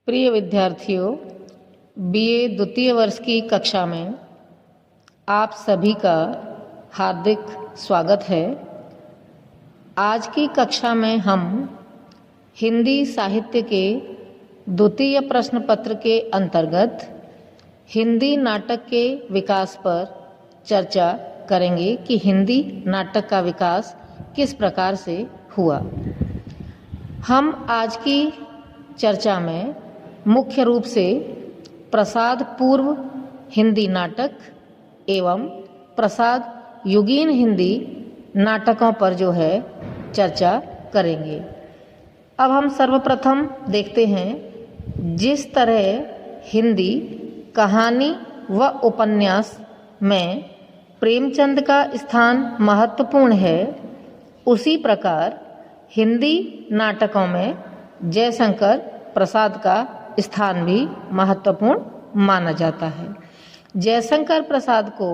प्रिय विद्यार्थियों, बीए द्वितीय वर्ष की कक्षा में आप सभी का हार्दिक स्वागत है। आज की कक्षा में हम हिंदी साहित्य के द्वितीय प्रश्न पत्र के अंतर्गत हिंदी नाटक के विकास पर चर्चा करेंगे कि हिंदी नाटक का विकास किस प्रकार से हुआ। हम आज की चर्चा में मुख्य रूप से प्रसाद पूर्व हिंदी नाटक एवं प्रसाद युगीन हिंदी नाटकों पर जो है चर्चा करेंगे। अब हम सर्वप्रथम देखते हैं जिस तरह हिंदी कहानी व उपन्यास में प्रेमचंद का स्थान महत्वपूर्ण है, उसी प्रकार हिंदी नाटकों में जयशंकर प्रसाद का स्थान भी महत्वपूर्ण माना जाता है। जयशंकर प्रसाद को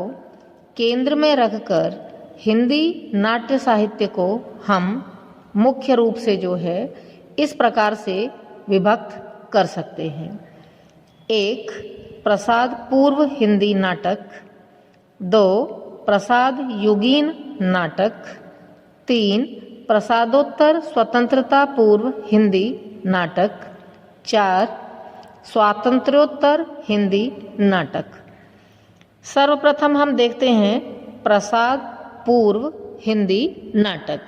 केंद्र में रखकर हिंदी नाट्य साहित्य को हम मुख्य रूप से जो है इस प्रकार से विभक्त कर सकते हैं। एक, प्रसाद पूर्व हिंदी नाटक। दो, प्रसाद युगीन नाटक। तीन, प्रसादोत्तर स्वतंत्रता पूर्व हिंदी नाटक। चार, स्वातंत्र्योत्तर हिंदी नाटक। सर्वप्रथम हम देखते हैं प्रसाद पूर्व हिंदी नाटक।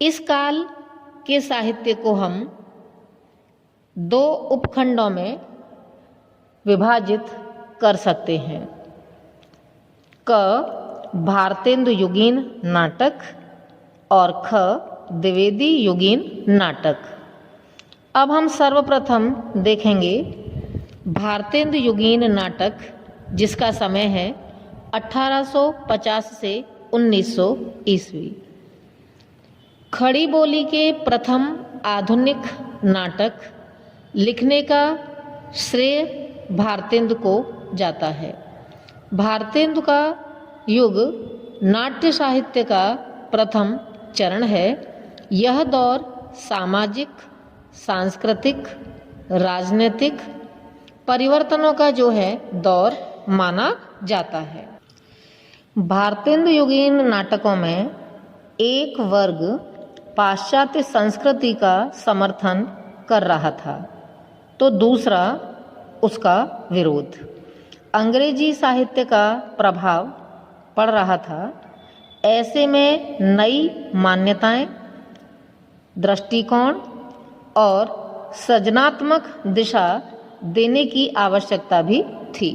इस काल के साहित्य को हम दो उपखंडों में विभाजित कर सकते हैं। क, भारतेंदु युगीन नाटक और ख, द्विवेदी युगीन नाटक। अब हम सर्वप्रथम देखेंगे भारतेंदु युगीन नाटक, जिसका समय है 1850 से 1900 ईस्वी। खड़ी बोली के प्रथम आधुनिक नाटक लिखने का श्रेय भारतेंदु को जाता है। भारतेंदु का युग नाट्य साहित्य का प्रथम चरण है। यह दौर सामाजिक, सांस्कृतिक, राजनीतिक परिवर्तनों का जो है दौर माना जाता है। भारतेंदु युगीन नाटकों में एक वर्ग पाश्चात्य संस्कृति का समर्थन कर रहा था तो दूसरा उसका विरोध। अंग्रेजी साहित्य का प्रभाव पड़ रहा था। ऐसे में नई मान्यताएं, दृष्टिकोण और सृजनात्मक दिशा देने की आवश्यकता भी थी।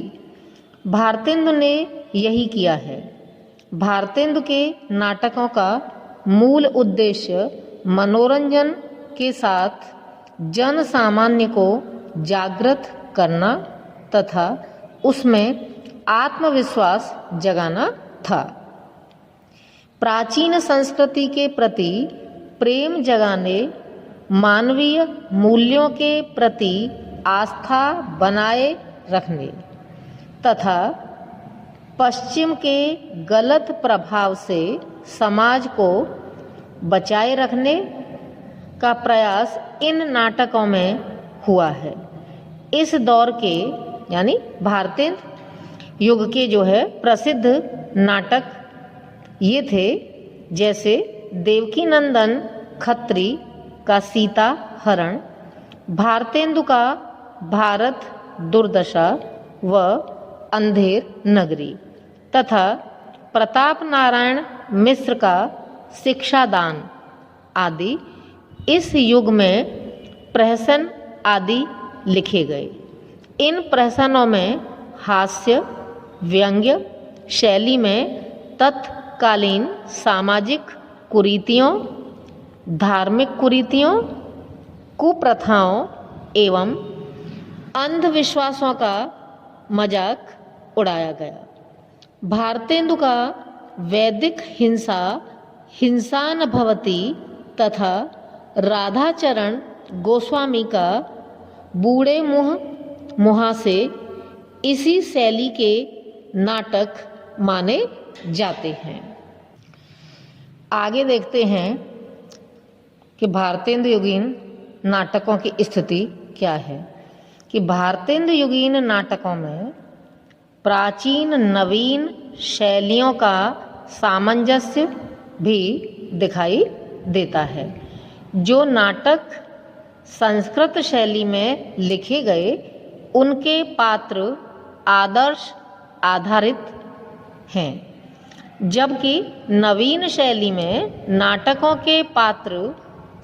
भारतेंदु ने यही किया है। भारतेंदु के नाटकों का मूल उद्देश्य मनोरंजन के साथ जन सामान्य को जागृत करना तथा उसमें आत्मविश्वास जगाना था। प्राचीन संस्कृति के प्रति प्रेम जगाने, मानवीय मूल्यों के प्रति आस्था बनाए रखने तथा पश्चिम के गलत प्रभाव से समाज को बचाए रखने का प्रयास इन नाटकों में हुआ है। इस दौर के यानी भारतेंदु युग के जो है प्रसिद्ध नाटक ये थे, जैसे देवकीनंदन खत्री का सीता हरण, भारतेंदु का भारत दुर्दशा व अंधेर नगरी तथा प्रताप नारायण मिश्र का शिक्षादान आदि। इस युग में प्रहसन आदि लिखे गए। इन प्रहसनों में हास्य, व्यंग्य शैली में तत्कालीन सामाजिक कुरीतियों, धार्मिक कुरीतियों, कुप्रथाओं एवं अंधविश्वासों का मजाक उड़ाया गया। भारतेंदु का वैदिक हिंसा, हिंसा न भवति तथा राधाचरण गोस्वामी का बूढ़े मुँह मुहासे इसी शैली के नाटक माने जाते हैं। आगे देखते हैं कि भारतेंदु युगीन नाटकों की स्थिति क्या है कि भारतेंदु युगीन नाटकों में प्राचीन नवीन शैलियों का सामंजस्य भी दिखाई देता है। जो नाटक संस्कृत शैली में लिखे गए उनके पात्र आदर्श आधारित हैं, जबकि नवीन शैली में नाटकों के पात्र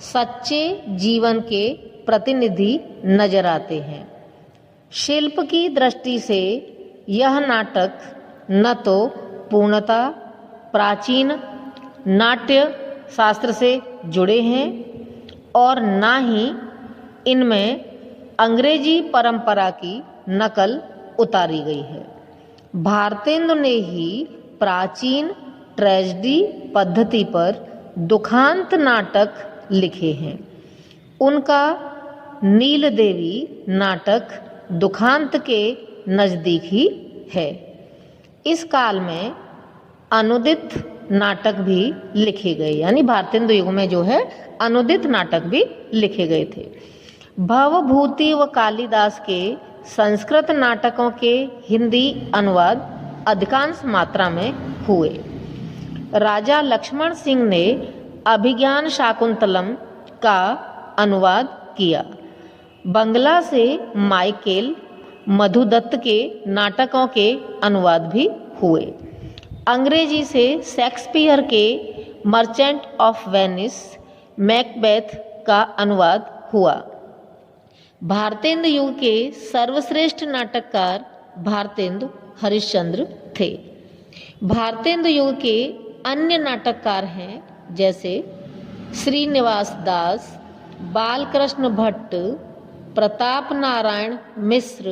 सच्चे जीवन के प्रतिनिधि नजर आते हैं। शिल्प की दृष्टि से यह नाटक न तो पूर्णतः प्राचीन नाट्य शास्त्र से जुड़े हैं और न ही इनमें अंग्रेजी परंपरा की नकल उतारी गई है। भारतेंदु ने ही प्राचीन ट्रेजेडी पद्धति पर दुखांत नाटक लिखे हैं। उनका नीलदेवी नाटक दुखांत के नज़दीक ही है। इस काल में अनुदित नाटक भी लिखे गए, यानी भारतेंदु युग में जो है अनुदित नाटक भी लिखे गए थे। भवभूति व कालिदास के संस्कृत नाटकों के हिंदी अनुवाद अधिकांश मात्रा में हुए। राजा लक्ष्मण सिंह ने अभिज्ञान शाकुंतलम का अनुवाद किया। बंगला से माइकेल मधुदत्त के नाटकों के अनुवाद भी हुए। अंग्रेजी से शेक्सपियर के मर्चेंट ऑफ वेनिस, मैकबेथ का अनुवाद हुआ। भारतेंदु युग के सर्वश्रेष्ठ नाटककार भारतेंदु हरिश्चंद्र थे। भारतेंदु युग के अन्य नाटककार हैं जैसे श्रीनिवास दास, बालकृष्ण भट्ट, प्रताप नारायण मिश्र,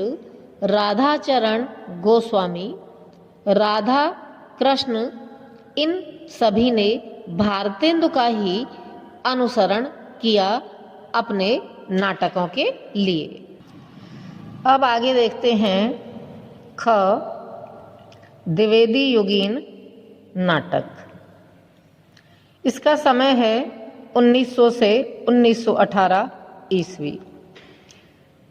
राधाचरण गोस्वामी, राधा कृष्ण। इन सभी ने भारतेंदु का ही अनुसरण किया अपने नाटकों के लिए। अब आगे देखते हैं ख द्विवेदी युगीन नाटक। इसका समय है 1900 से 1918 ईस्वी।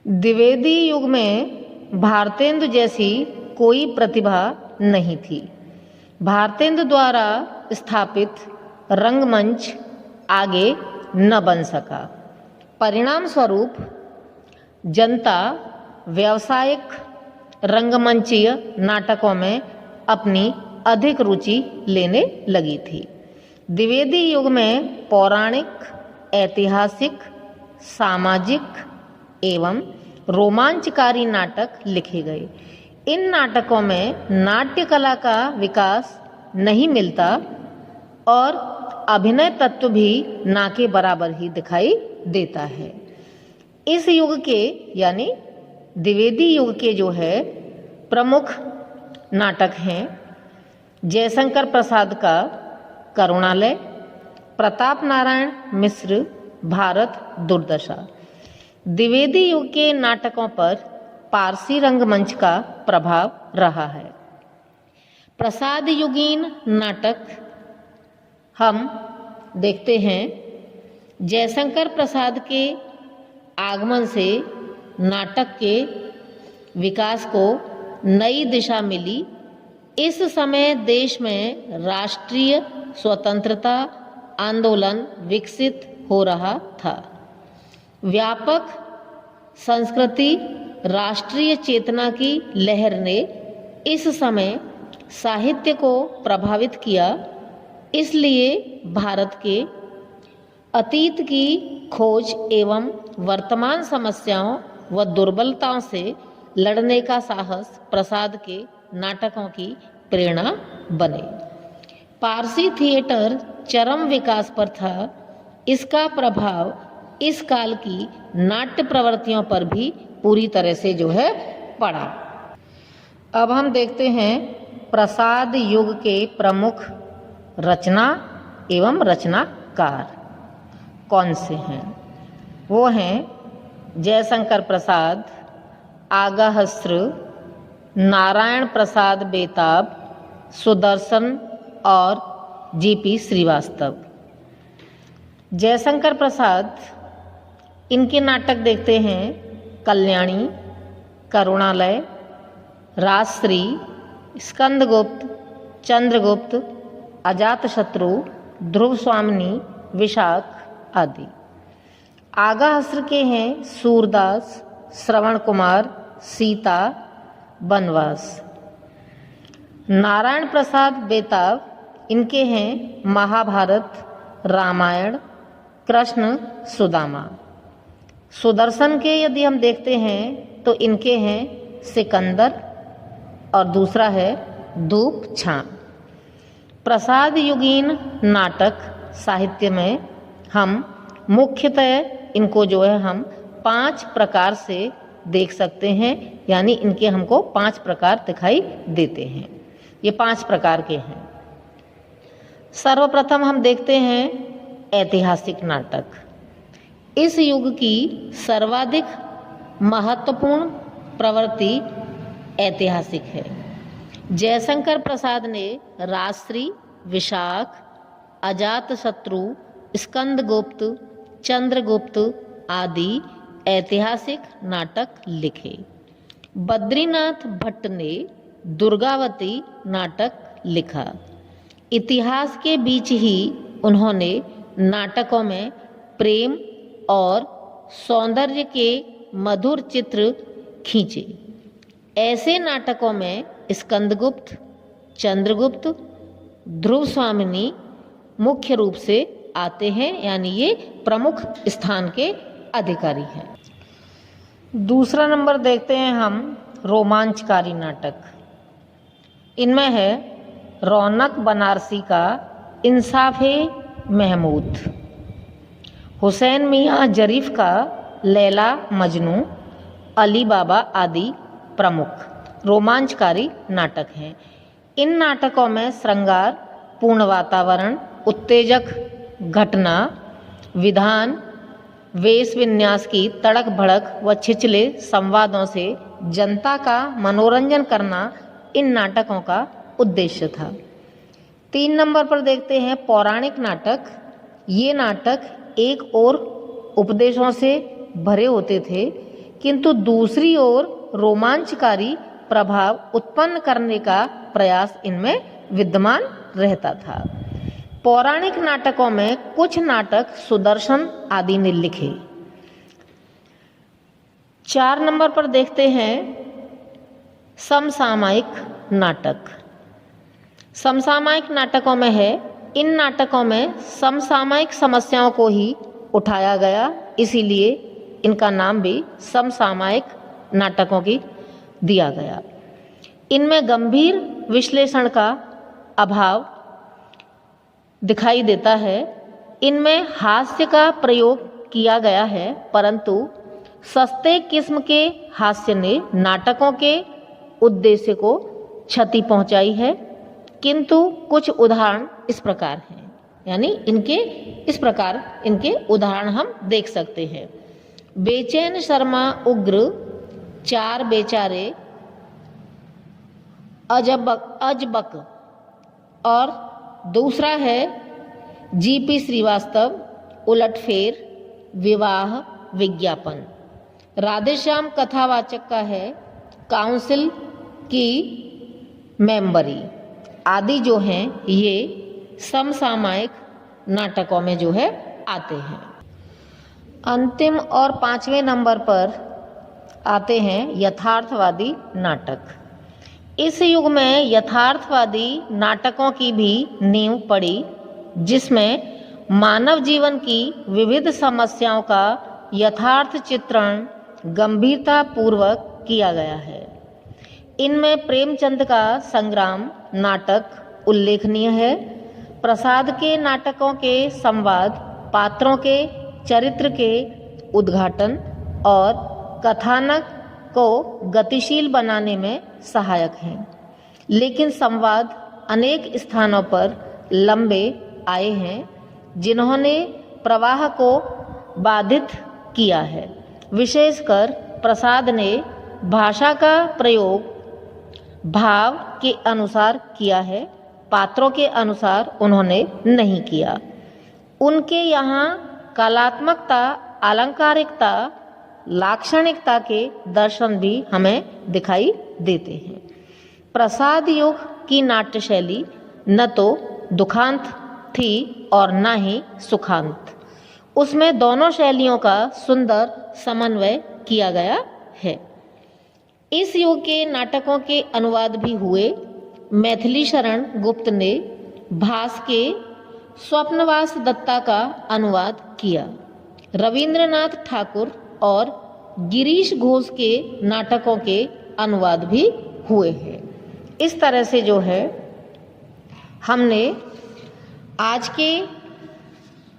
द्विवेदी युग में भारतेंदु जैसी कोई प्रतिभा नहीं थी। भारतेंदु द्वारा स्थापित रंगमंच आगे न बन सका। परिणाम स्वरूप जनता व्यावसायिक रंगमंचीय नाटकों में अपनी अधिक रुचि लेने लगी थी। द्विवेदी युग में पौराणिक, ऐतिहासिक, सामाजिक एवं रोमांचकारी नाटक लिखे गए। इन नाटकों में नाट्य कला का विकास नहीं मिलता और अभिनय तत्व भी ना के बराबर ही दिखाई देता है। इस युग के यानी द्विवेदी युग के जो है प्रमुख नाटक हैं जयशंकर प्रसाद का करुणालय, प्रताप नारायण मिश्र भारत दुर्दशा। द्विवेदी युग के नाटकों पर पारसी रंगमंच का प्रभाव रहा है। प्रसाद युगीन नाटक हम देखते हैं। जयशंकर प्रसाद के आगमन से नाटक के विकास को नई दिशा मिली। इस समय देश में राष्ट्रीय स्वतंत्रता आंदोलन विकसित हो रहा था। व्यापक संस्कृति राष्ट्रीय चेतना की लहर ने इस समय साहित्य को प्रभावित किया। इसलिए भारत के अतीत की खोज एवं वर्तमान समस्याओं व दुर्बलताओं से लड़ने का साहस प्रसाद के नाटकों की प्रेरणा बने। पारसी थिएटर चरम विकास पर था। इसका प्रभाव इस काल की नाट्य प्रवृत्तियों पर भी पूरी तरह से जो है पड़ा। अब हम देखते हैं प्रसाद युग के प्रमुख रचना एवं रचनाकार कौन से हैं। वो हैं जयशंकर प्रसाद, आगाहस्त्र, नारायण प्रसाद बेताब, सुदर्शन और जीपी श्रीवास्तव। जयशंकर प्रसाद, इनके नाटक देखते हैं कल्याणी, करुणालय, राजश्री, स्कंदगुप्त, चंद्रगुप्त, अजातशत्रु, ध्रुव स्वामिनी, विशाख आदि। आगाहस्र के हैं सूरदास, श्रवण कुमार, सीता, बनवास। नारायण प्रसाद बेताब, इनके हैं महाभारत, रामायण, कृष्ण, सुदामा। सुदर्शन के यदि हम देखते हैं तो इनके हैं सिकंदर और दूसरा है धूप छाप। प्रसाद युगीन नाटक साहित्य में हम मुख्यतः इनको जो है हम 5 प्रकार से देख सकते हैं, यानी इनके हमको 5 प्रकार दिखाई देते हैं। ये 5 प्रकार के हैं। सर्वप्रथम हम देखते हैं ऐतिहासिक नाटक। इस युग की सर्वाधिक महत्वपूर्ण प्रवृत्ति ऐतिहासिक है। जयशंकर प्रसाद ने राजश्री, विशाख, अजातशत्रु, स्कंदगुप्त, चंद्रगुप्त आदि ऐतिहासिक नाटक लिखे। बद्रीनाथ भट्ट ने दुर्गावती नाटक लिखा। इतिहास के बीच ही उन्होंने नाटकों में प्रेम और सौंदर्य के मधुर चित्र खींचे। ऐसे नाटकों में स्कंदगुप्त, चंद्रगुप्त, ध्रुव स्वामिनी मुख्य रूप से आते हैं, यानी ये प्रमुख स्थान के अधिकारी हैं। दूसरा नंबर देखते हैं हम रोमांचकारी नाटक। इनमें है रौनक बनारसी का इंसाफ़े महमूद, हुसैन मियाँ जरीफ का लैला मजनू, अली बाबा आदि प्रमुख रोमांचकारी नाटक हैं। इन नाटकों में श्रृंगार पूर्ण वातावरण, उत्तेजक घटना, विधान, वेश विन्यास की तड़क भड़क व छिछले संवादों से जनता का मनोरंजन करना इन नाटकों का उद्देश्य था। 3 नंबर पर देखते हैं पौराणिक नाटक। ये नाटक एक ओर उपदेशों से भरे होते थे, किंतु दूसरी ओर रोमांचकारी प्रभाव उत्पन्न करने का प्रयास इनमें विद्यमान रहता था। पौराणिक नाटकों में कुछ नाटक सुदर्शन आदि ने लिखे। 4 नंबर पर देखते हैं समसामयिक नाटक। समसामयिक नाटकों में है, इन नाटकों में समसामयिक समस्याओं को ही उठाया गया, इसीलिए इनका नाम भी समसामयिक नाटकों की दिया गया। इनमें गंभीर विश्लेषण का अभाव दिखाई देता है। इनमें हास्य का प्रयोग किया गया है, परंतु सस्ते किस्म के हास्य ने नाटकों के उद्देश्य को क्षति पहुंचाई है। किंतु कुछ उदाहरण इस प्रकार हैं, यानी इस प्रकार इनके उदाहरण हम देख सकते हैं। बेचैन शर्मा उग्र, 4 बेचारे, अजबक और दूसरा है जीपी श्रीवास्तव, उलटफेर, विवाह विज्ञापन। राधेश्याम कथावाचक का है काउंसिल की मेंबरी आदि जो हैं ये समसामयिक नाटकों में जो है आते हैं। अंतिम और 5वें नंबर पर आते हैं यथार्थवादी नाटक। इस युग में यथार्थवादी नाटकों की भी नींव पड़ी, जिसमें मानव जीवन की विविध समस्याओं का यथार्थ चित्रण गंभीरता पूर्वक किया गया है। इनमें प्रेमचंद का संग्राम नाटक उल्लेखनीय है। प्रसाद के नाटकों के संवाद, पात्रों के चरित्र के उद्घाटन और कथानक को गतिशील बनाने में सहायक हैं, लेकिन संवाद अनेक स्थानों पर लंबे आए हैं, जिन्होंने प्रवाह को बाधित किया है। विशेषकर प्रसाद ने भाषा का प्रयोग भाव के अनुसार किया है, पात्रों के अनुसार उन्होंने नहीं किया। उनके यहाँ कलात्मकता, अलंकारिकता लाक्षणिकता के दर्शन भी हमें दिखाई देते हैं। प्रसाद युग की नाट्य शैली न तो दुखांत थी और न ही सुखांत। उसमें दोनों शैलियों का सुंदर समन्वय किया गया है। इस युग के नाटकों के अनुवाद भी हुए। मैथिली शरण गुप्त ने भास के स्वप्नवास दत्ता का अनुवाद किया। रविंद्रनाथ ठाकुर और गिरीश घोष के नाटकों के अनुवाद भी हुए हैं। इस तरह से जो है हमने आज के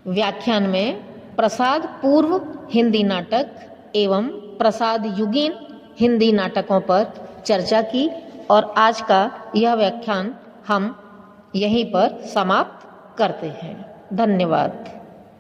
व्याख्यान में प्रसाद पूर्व हिंदी नाटक एवं प्रसाद युगीन हिंदी नाटकों पर चर्चा की और आज का यह व्याख्यान हम यहीं पर समाप्त करते हैं। धन्यवाद।